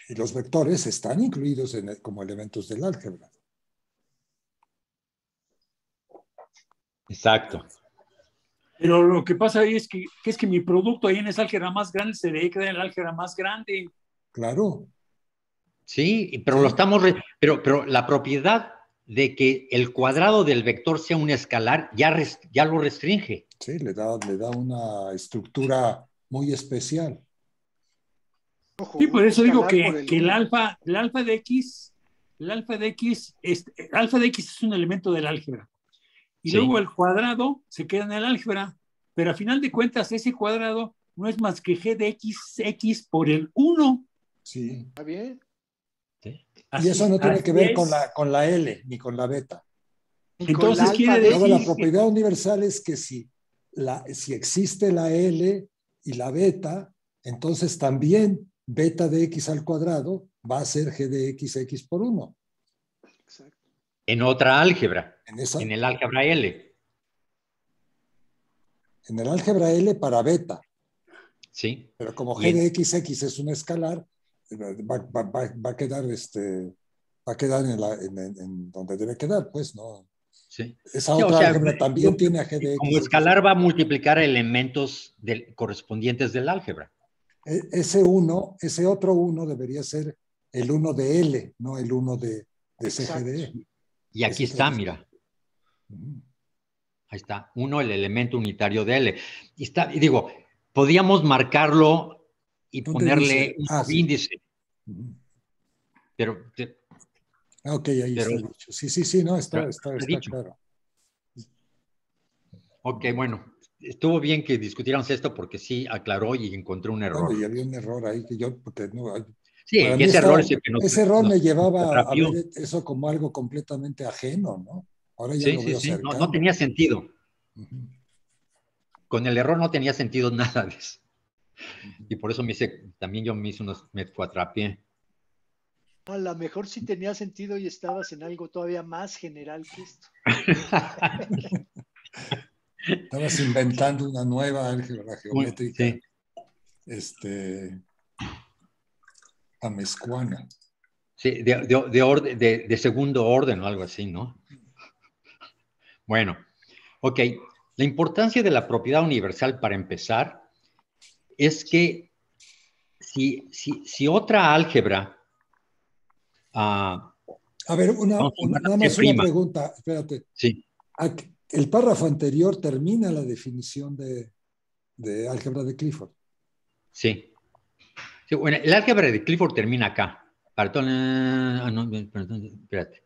Y los vectores están incluidos como elementos del álgebra. Exacto. Pero lo que pasa ahí es que mi producto ahí en esa álgebra más grande se debe quedar en el álgebra más grande. Claro. Sí, pero Sí. pero la propiedad de que el cuadrado del vector sea un escalar ya lo restringe. Sí, le da una estructura muy especial. Ojo, Sí, un por eso digo escalar por el que uno. el alfa de X, alfa de X es un elemento del álgebra. Y Sí. luego el cuadrado se queda en el álgebra, pero a final de cuentas ese cuadrado no es más que G de X por el 1. Sí. ¿Está bien? Sí. Y eso no tiene que Así ver es. con la L ni con la beta. Ni con la Entonces alfa quiere de Luego, la decir X. que, propiedad universal es que si existe la L y la beta, entonces también beta de x al cuadrado va a ser g de x por 1. Exacto. En otra álgebra, En esa, en el álgebra L. en el álgebra L para beta, Sí. pero como Y g de x es un escalar, va a quedar en donde debe quedar, pues, ¿no? sí. Esa Sí, o otra sea, álgebra también tiene a g de como x. escalar va a multiplicar elementos correspondientes del álgebra. Ese otro 1 debería ser el 1 de L, no el 1 de CGDE. Y aquí está, mira. Ahí está. 1, el elemento unitario de L. Y digo, podíamos marcarlo y ¿Dónde ponerle dice? un Sí. subíndice. Pero, Ok, ahí está dicho. Sí, no, está dicho. claro. Ok, bueno, estuvo bien que discutiéramos esto porque sí aclaró y encontró un error. Bueno, y había un error ahí que porque Sí, para y mí ese error es el que ese error me llevaba a atrapió. ver eso como algo completamente ajeno, ¿no? Ahora ya lo Sí, veo sí, no cercano. tenía sentido. Con el error no tenía sentido nada de eso. Y por eso también yo me atrapié. A lo mejor sí tenía sentido y estabas en algo todavía más general que esto. Estabas inventando una nueva álgebra geométrica, Sí. amezcuana. Sí, de segundo orden o algo así, ¿no? Bueno, ok. La importancia de la propiedad universal, para empezar, es que si otra álgebra... A ver, nada más una pregunta, espérate. Sí. El párrafo anterior termina la definición de álgebra de Clifford. Sí. Sí, bueno, el álgebra de Clifford termina acá. No, espérate.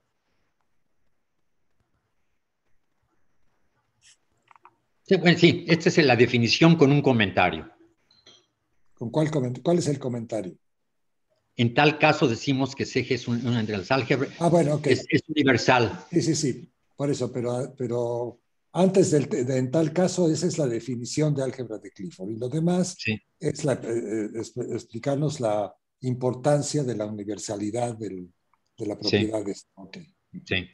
Sí, bueno, sí, esta es la definición con un comentario. ¿Cuál es el comentario? En tal caso decimos que CG es una de las álgebras. Bueno, ok. Es universal. Sí. Por eso, pero antes en tal caso, esa es la definición de álgebra de Clifford. Y lo demás es explicarnos la importancia de la universalidad de la propiedad. Okay. Sí.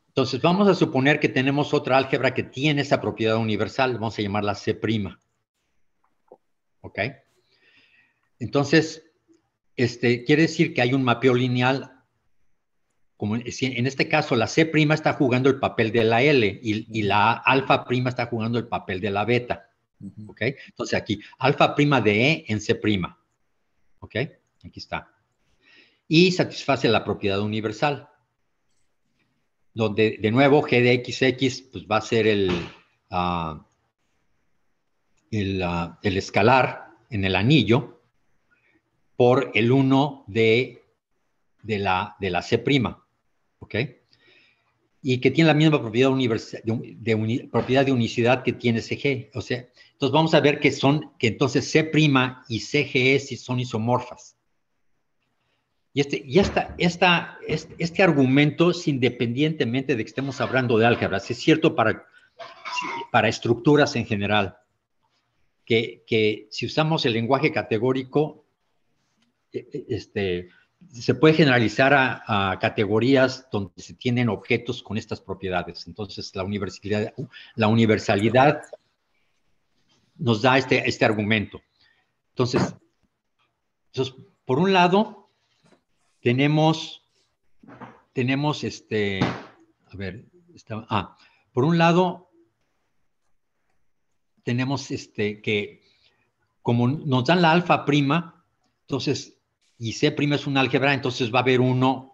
Entonces, vamos a suponer que tenemos otra álgebra que tiene esa propiedad universal. Vamos a llamarla C'. ¿Ok? Entonces, quiere decir que hay un mapeo lineal, como en este caso la C' está jugando el papel de la L y la alfa' está jugando el papel de la beta. ¿Ok? Entonces aquí, alfa' de E en C'. ¿Ok? Aquí está. Y satisface la propiedad universal, donde de nuevo G de XX pues, va a ser el escalar en el anillo por el 1 de la C'. ¿Ok? Y que tiene la misma propiedad, propiedad de unicidad que tiene CG. O sea, entonces vamos a ver que entonces C' y CGE son isomorfas. Y este argumento es independientemente de que estemos hablando de álgebras. Es cierto para estructuras en general, que si usamos el lenguaje categórico, se puede generalizar a categorías donde se tienen objetos con estas propiedades. Entonces, la universalidad nos da este argumento. Entonces, por un lado, tenemos a ver, por un lado, tenemos que como nos dan la alfa', entonces, y C' es un álgebra, entonces va a haber un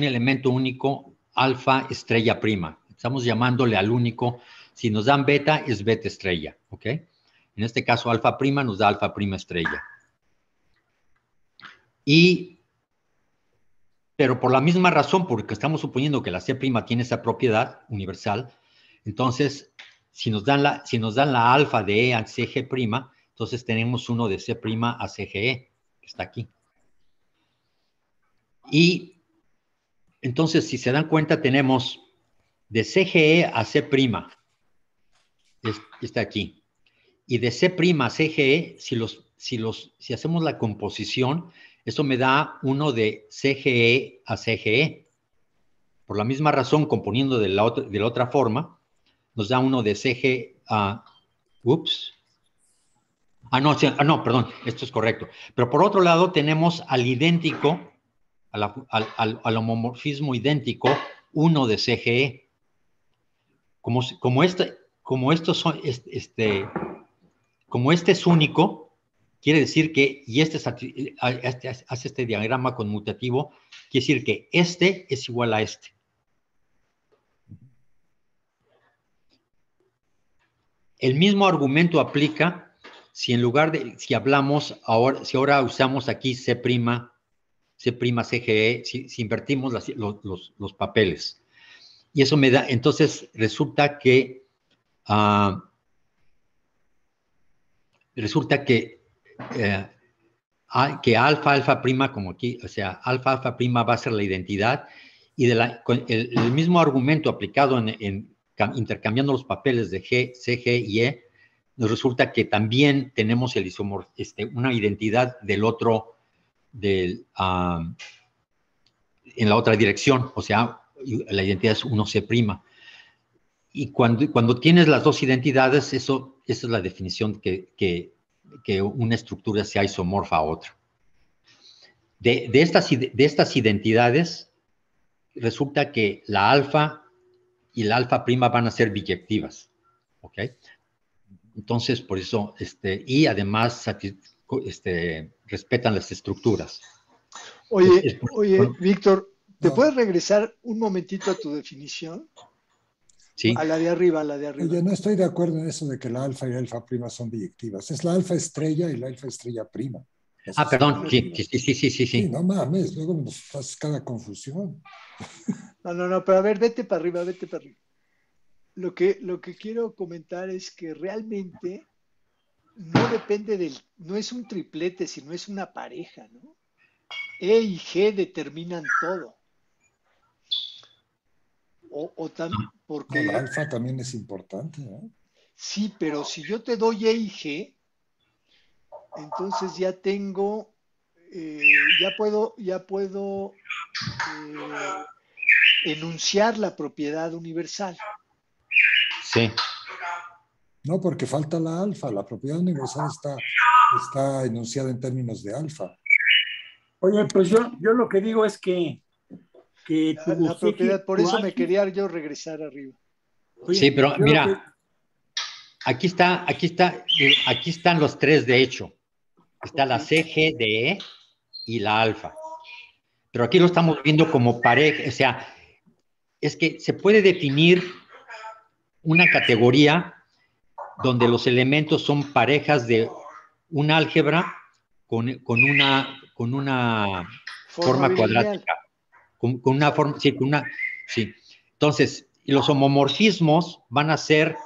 elemento único, alfa estrella prima. Estamos llamándole al único. Si nos dan beta, es beta estrella, ¿ok? En este caso, alfa' nos da alfa' estrella. Pero por la misma razón, porque estamos suponiendo que la C' tiene esa propiedad universal, entonces, si nos dan la alfa de E a CG', entonces tenemos uno de C' a CGE, que está aquí. Y entonces, si se dan cuenta, tenemos de CGE a C', está aquí. Y de C' a CGE, si hacemos la composición, eso me da uno de CGE a CGE. Por la misma razón, componiendo de la otra forma, nos da uno de CG a... no, perdón, esto es correcto. Pero por otro lado, tenemos al idéntico, al homomorfismo idéntico, uno de CGE. Como este es único, quiere decir que, y hace este diagrama conmutativo, quiere decir que este es igual a este. El mismo argumento aplica si ahora usamos aquí C', CGE, si invertimos los papeles. Y eso me da, entonces resulta que alfa', como aquí, o sea, alfa' va a ser la identidad, y con el mismo argumento aplicado intercambiando los papeles de G, CG y E, nos resulta que también tenemos una identidad del otro, en la otra dirección, o sea, la identidad es 1C'. Y cuando tienes las dos identidades, esa es la definición que una estructura sea isomorfa a otra. De estas identidades, resulta que la alfa y la alfa' van a ser biyectivas, ¿ok? Entonces, por eso, y además respetan las estructuras. Oye, Víctor, ¿te puedes regresar un momentito a tu definición? Sí. A la de arriba, a la de arriba. Oye, no estoy de acuerdo en eso de que la alfa y la alfa' son biyectivas. Es la alfa estrella y la alfa estrella prima. Perdón, sí. Sí, no mames, luego nos haces cada confusión. No, pero a ver, vete para arriba. Lo que quiero comentar es que realmente no depende no es un triplete, sino es una pareja, ¿no? E y G determinan todo. Porque... No, la alfa también es importante, ¿no? Sí, pero si yo te doy E y G, entonces ya tengo, ya puedo enunciar la propiedad universal. Sí. No, porque falta la alfa. La propiedad universal está está enunciada en términos de alfa. Oye, pues yo lo que digo es que La propiedad, por tu eso me álgebra- quería yo regresar arriba. Oye, Sí, pero yo lo mira, que- aquí están los tres, de hecho. Está la Ok. CGDE y la alfa. Pero aquí lo estamos viendo como pareja, o sea, es que se puede definir una categoría donde los elementos son parejas de un álgebra con una forma Bilineal. cuadrática, con una forma, sí, sí. Entonces, y los homomorfismos van a ser,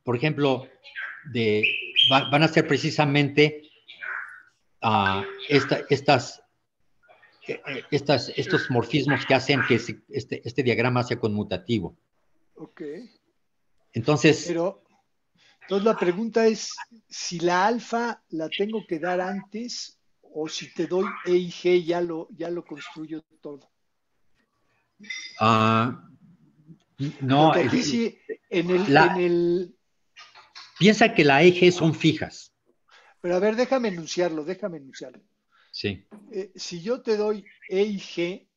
por ejemplo, van a ser precisamente estos morfismos que hacen que este diagrama sea conmutativo. Ok. Entonces, Pero, entonces la pregunta es, si la alfa la tengo que dar antes o si te doy E y G ya lo construyo todo. no, Porque aquí sí, en el, piensa que la eje son fijas. pero a ver, déjame enunciarlo. Sí. Si yo te doy E y G,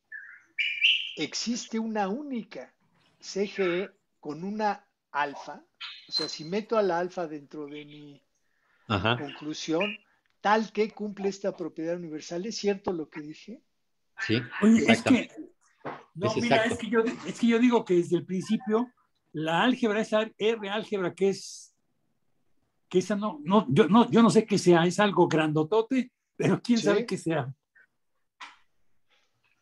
existe una única CGE con una alfa, o sea, si meto a la alfa dentro de mi Ajá. conclusión, tal que cumple esta propiedad universal, ¿es cierto lo que dije? Sí. Oye, Exactamente. no, Es mira, exacto. es que yo digo que desde el principio la álgebra, esa R álgebra que esa yo no sé qué sea, es algo grandotote, pero quién sabe Sí, qué sea.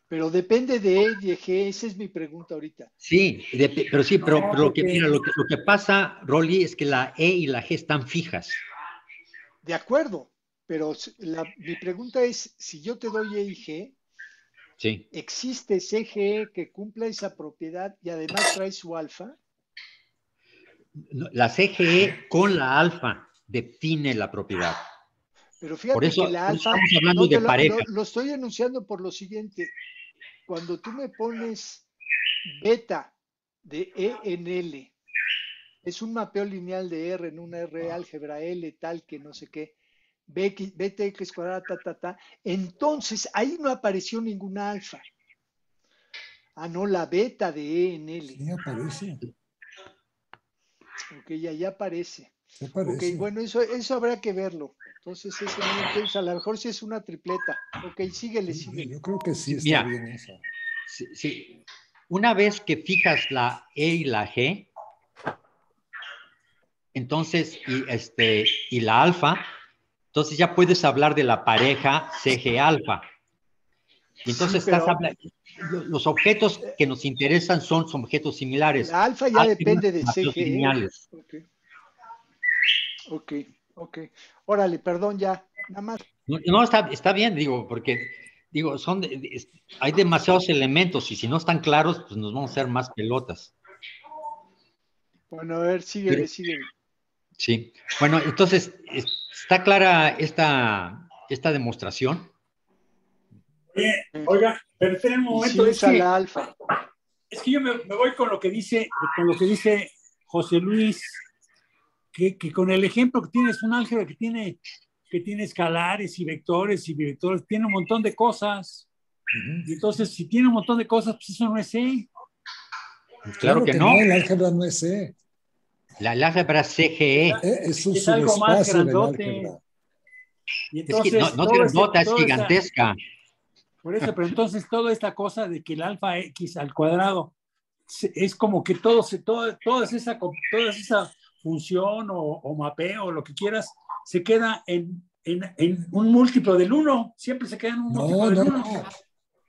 pero depende de E y de G, esa es mi pregunta ahorita. Sí, pero sí, pero No, lo que, porque mira, lo que pasa, Rolly, es que la E y la G están fijas. De acuerdo, pero mi pregunta es, si yo te doy E y G, Sí. ¿existe CGE que cumpla esa propiedad y además trae su alfa? La CGE con la alfa define la propiedad. Pero Por fíjate eso, que la por eso alfa, estamos hablando no de te lo, pareja. lo, lo estoy enunciando por lo siguiente. Cuando tú me pones beta de E en L, es un mapeo lineal de R en una R álgebra L tal que no sé qué, BTX cuadrada, entonces ahí no apareció ninguna alfa. Ah, no, la beta de E en L. Sí, aparece, Ok, ya aparece. se Ok, aparece. bueno, eso habrá que verlo. Entonces, eso no lo entiendo. A lo mejor sí es una tripleta. Ok, síguele, Sí, síguele. yo creo que sí Sí, está mira, bien eso. sí. Una vez que fijas la E y la G, entonces, y la alfa, entonces ya puedes hablar de la pareja CG alfa. Y Sí, entonces estás pero hablando, los objetos que nos interesan son objetos similares, la alfa ya álgebras depende de mapeos CGE. lineales. Ok, ok, ok. Órale, perdón ya. Nada más. No, está bien, digo, porque digo, hay demasiados elementos y si no están claros, pues nos vamos a hacer más pelotas. Bueno, a ver, Pero, síguele. sí. Bueno, entonces, ¿está clara esta demostración? oiga, pero espera un Y sí momento, usa la alfa. es que yo me voy con lo que dice José Luis, que con el ejemplo que tienes un álgebra que tiene escalares y vectores y vectores, tiene un montón de cosas. Y entonces, si tiene un montón de cosas, pues eso no es E. Claro Claro que que no. no, el álgebra no es E. La álgebra CGE. Es un Es algo más subespacio del grandote. álgebra. Y Es que no, entonces, no es grandota, es gigantesca. por eso, pero entonces toda esta cosa de que el alfa X al cuadrado es como que toda esa función o mapeo o lo que quieras, se queda en un múltiplo del 1. Siempre se queda en un múltiplo No, del no, 1. no.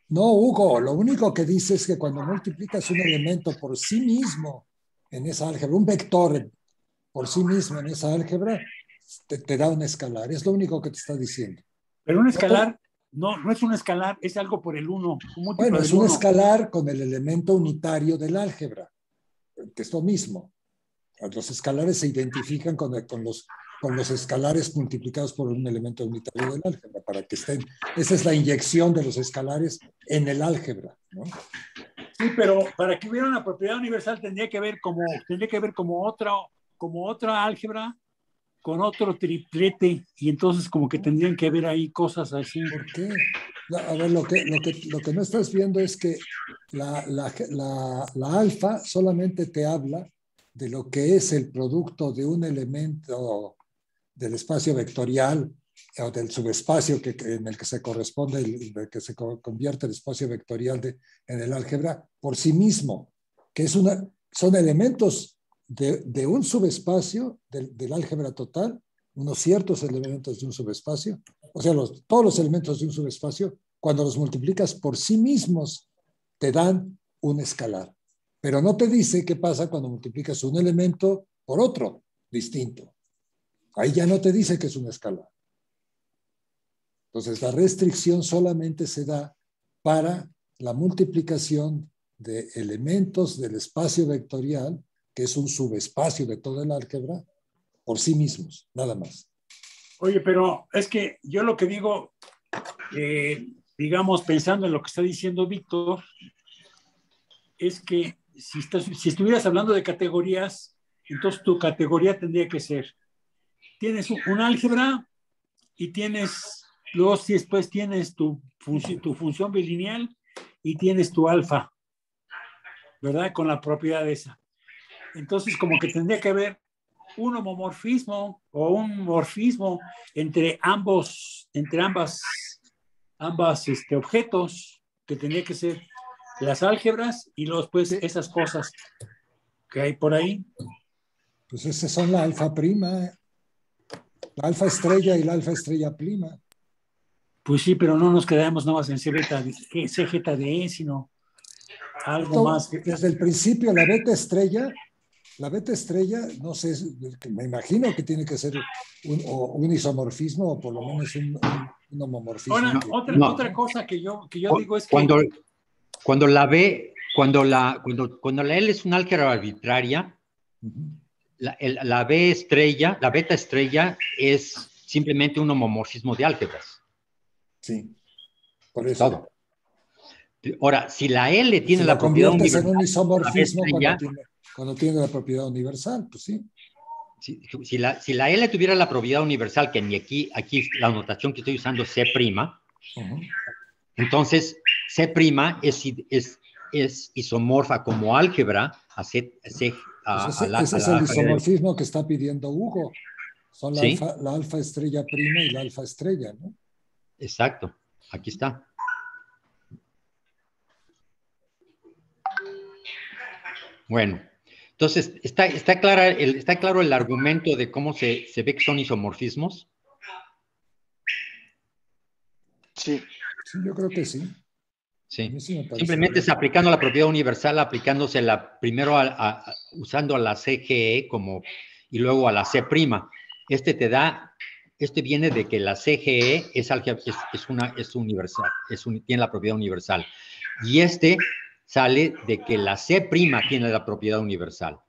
No, Hugo, lo único que dice es que cuando multiplicas un elemento por sí mismo en esa álgebra, un vector por sí mismo en esa álgebra, te da un escalar. Es lo único que te está diciendo. Pero un No por- escalar no es un escalar, es algo por el 1, un bueno, múltiplo es del un 1. escalar con el elemento unitario del álgebra, que es lo mismo. Los escalares se identifican con los escalares multiplicados por un elemento unitario del álgebra, para que estén. Esa es la inyección de los escalares en el álgebra, ¿no? Sí, pero para que hubiera una propiedad universal tendría que haber como otra álgebra con otro triplete y entonces como que tendrían que haber ahí cosas así. ¿Por qué? A ver, lo que no estás viendo es que la alfa solamente te habla de lo que es el producto de un elemento del espacio vectorial o del subespacio en el que se corresponde, el que se convierte el espacio vectorial en el álgebra por sí mismo, que son elementos de un subespacio del álgebra total, unos ciertos elementos de un subespacio, o sea, todos los elementos de un subespacio, cuando los multiplicas por sí mismos, te dan un escalar. Pero no te dice qué pasa cuando multiplicas un elemento por otro distinto. Ahí ya no te dice que es un escalar. Entonces, la restricción solamente se da para la multiplicación de elementos del espacio vectorial, que es un subespacio de todo el álgebra, por sí mismos, nada más. Oye, pero es que yo lo que digo, digamos, pensando en lo que está diciendo Víctor, es que si estuvieras hablando de categorías, entonces tu categoría tendría que ser, tienes un álgebra y luego si después tienes tu función bilineal y tienes tu alfa, ¿verdad? Con la propiedad esa. Entonces, como que tendría que haber un homomorfismo o un morfismo entre ambas objetos, que tendría que ser las álgebras y luego pues esas cosas que hay por ahí. Pues esas son la alfa prima, la alfa estrella y la alfa estrella prima. Pues sí, pero no nos quedamos nada más en CZDE, sino algo más. Desde el principio, la beta estrella, no sé, me imagino que tiene que ser un isomorfismo o por lo menos un homomorfismo. Ahora, otra cosa que yo digo es que cuando la L es un álgebra arbitraria, la beta estrella es simplemente un homomorfismo de álgebras. Sí, por eso. Todo. Ahora, si la L tiene la propiedad universal, en un isomorfismo cuando tiene la propiedad universal, pues sí. Si la L tuviera la propiedad universal, que aquí la notación que estoy usando es C', entonces C' es isomorfa como álgebra a C. Ese es el isomorfismo que está pidiendo Hugo. Son la alfa estrella prima y la alfa estrella, ¿no? Exacto, aquí está. Bueno, entonces, ¿está claro el argumento de cómo se ve que son isomorfismos? Sí, yo creo que sí. Sí. Simplemente es aplicando la propiedad universal, aplicándosela primero usando a la CGE y luego a la C'. Este viene de que la CGE es universal, tiene la propiedad universal. Y este sale de que la C' tiene la propiedad universal.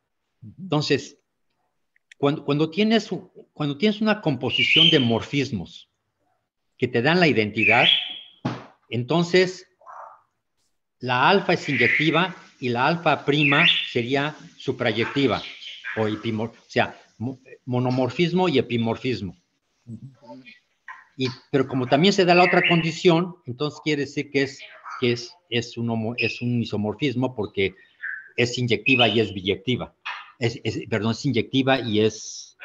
Entonces, cuando tienes una composición de morfismos que te dan la identidad, entonces la alfa es inyectiva y la alfa prima sería suprayectiva, o sea, monomorfismo y epimorfismo. Pero como también se da la otra condición, entonces quiere decir que es un isomorfismo porque es inyectiva y es biyectiva. Es inyectiva y es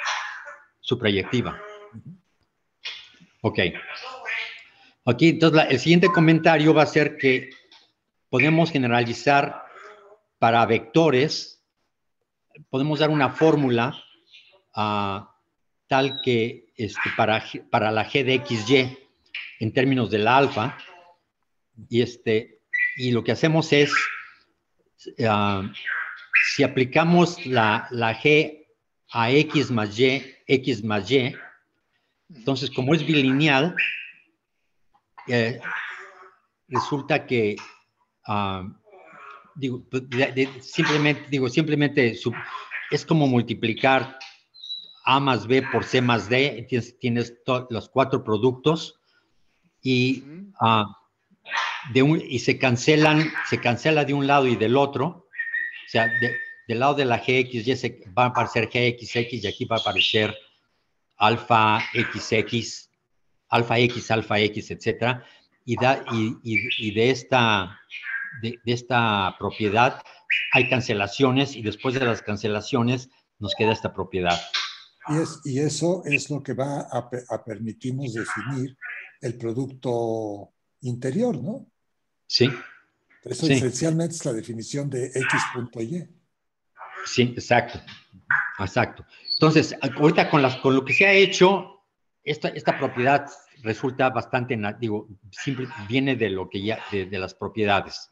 suprayectiva. Ok. Aquí, entonces, el siguiente comentario va a ser que podemos generalizar para vectores, podemos dar una fórmula tal que para la G de XY en términos del alfa, y lo que hacemos es, si aplicamos la G a X más Y, entonces como es bilineal, resulta que simplemente es como multiplicar A más B por C más D, tienes los cuatro productos y se cancela de un lado y del otro, o sea, del lado de la GXY va a aparecer GXX y aquí va a aparecer alfa XX, alfa X, etcétera, y de esta propiedad hay cancelaciones y después de las cancelaciones nos queda esta propiedad. Y eso es lo que va a permitirnos definir el producto interior, ¿no? Sí. Eso sí. esencialmente es la definición de X punto Y. Sí, exacto. Exacto. Entonces, ahorita con lo que se ha hecho, esta propiedad resulta bastante, digo, simple, viene de lo que ya, de las propiedades.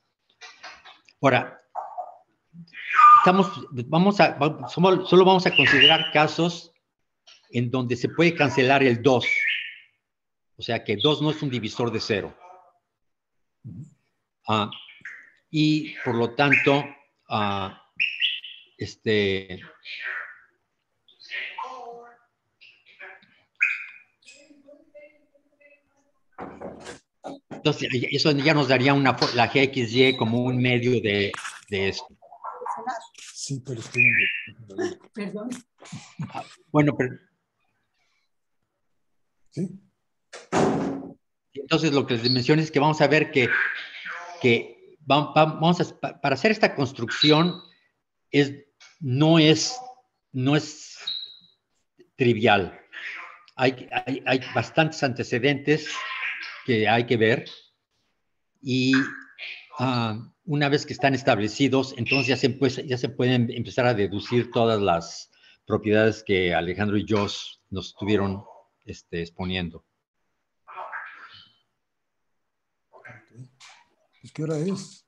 Ahora, solo vamos a considerar casos en donde se puede cancelar el 2. O sea que 2 no es un divisor de 0. Y por lo tanto, entonces eso ya nos daría la GXY como un medio de esto. Sí, pero Perdón. Bueno, pero... ¿Sí? Entonces lo que les mencioné es que vamos a ver que para hacer esta construcción no es trivial. Hay bastantes antecedentes que hay que ver y una vez que están establecidos, entonces ya se pueden empezar a deducir todas las propiedades que Alejandro y Josh nos estuvieron exponiendo. Okay. Pues, ¿qué hora es?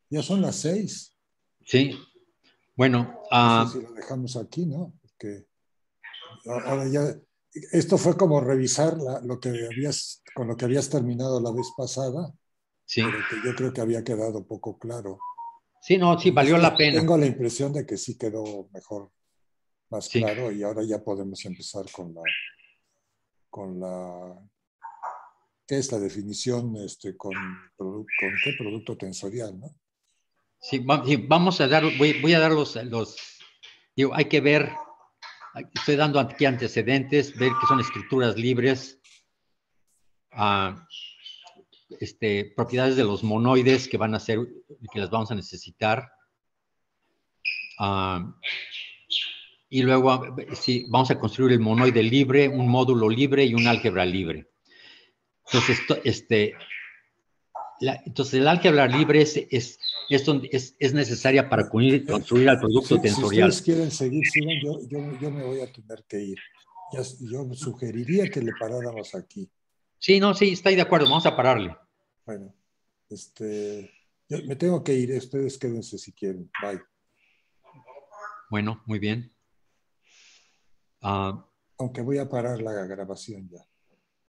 Ya son las 6. Sí. Bueno. No sé si lo dejamos aquí, ¿no? Porque ahora ya... Esto fue como revisar con lo que habías terminado la vez pasada. Sí. Pero que yo creo que había quedado poco claro. Sí, no, sí, valió la pena. Tengo la impresión de que sí quedó mejor, más claro, y ahora ya podemos empezar con la ¿qué es la definición con qué producto tensorial, ¿no? Sí, vamos a dar, voy a dar digo, hay que ver, estoy dando aquí antecedentes, ver que son estructuras libres, propiedades de los monoides que las vamos a necesitar. Y luego, sí, vamos a construir el monoide libre, un módulo libre y un álgebra libre. Entonces, entonces el álgebra libre es necesaria para construir al producto tensorial. Si ustedes quieren seguir, sigan, yo me voy a tener que ir. Yo sugeriría que le paráramos aquí. Sí, no, sí, estoy de acuerdo, vamos a pararle. Bueno, yo me tengo que ir, ustedes quédense si quieren. Bye. Bueno, muy bien. Aunque voy a parar la grabación ya.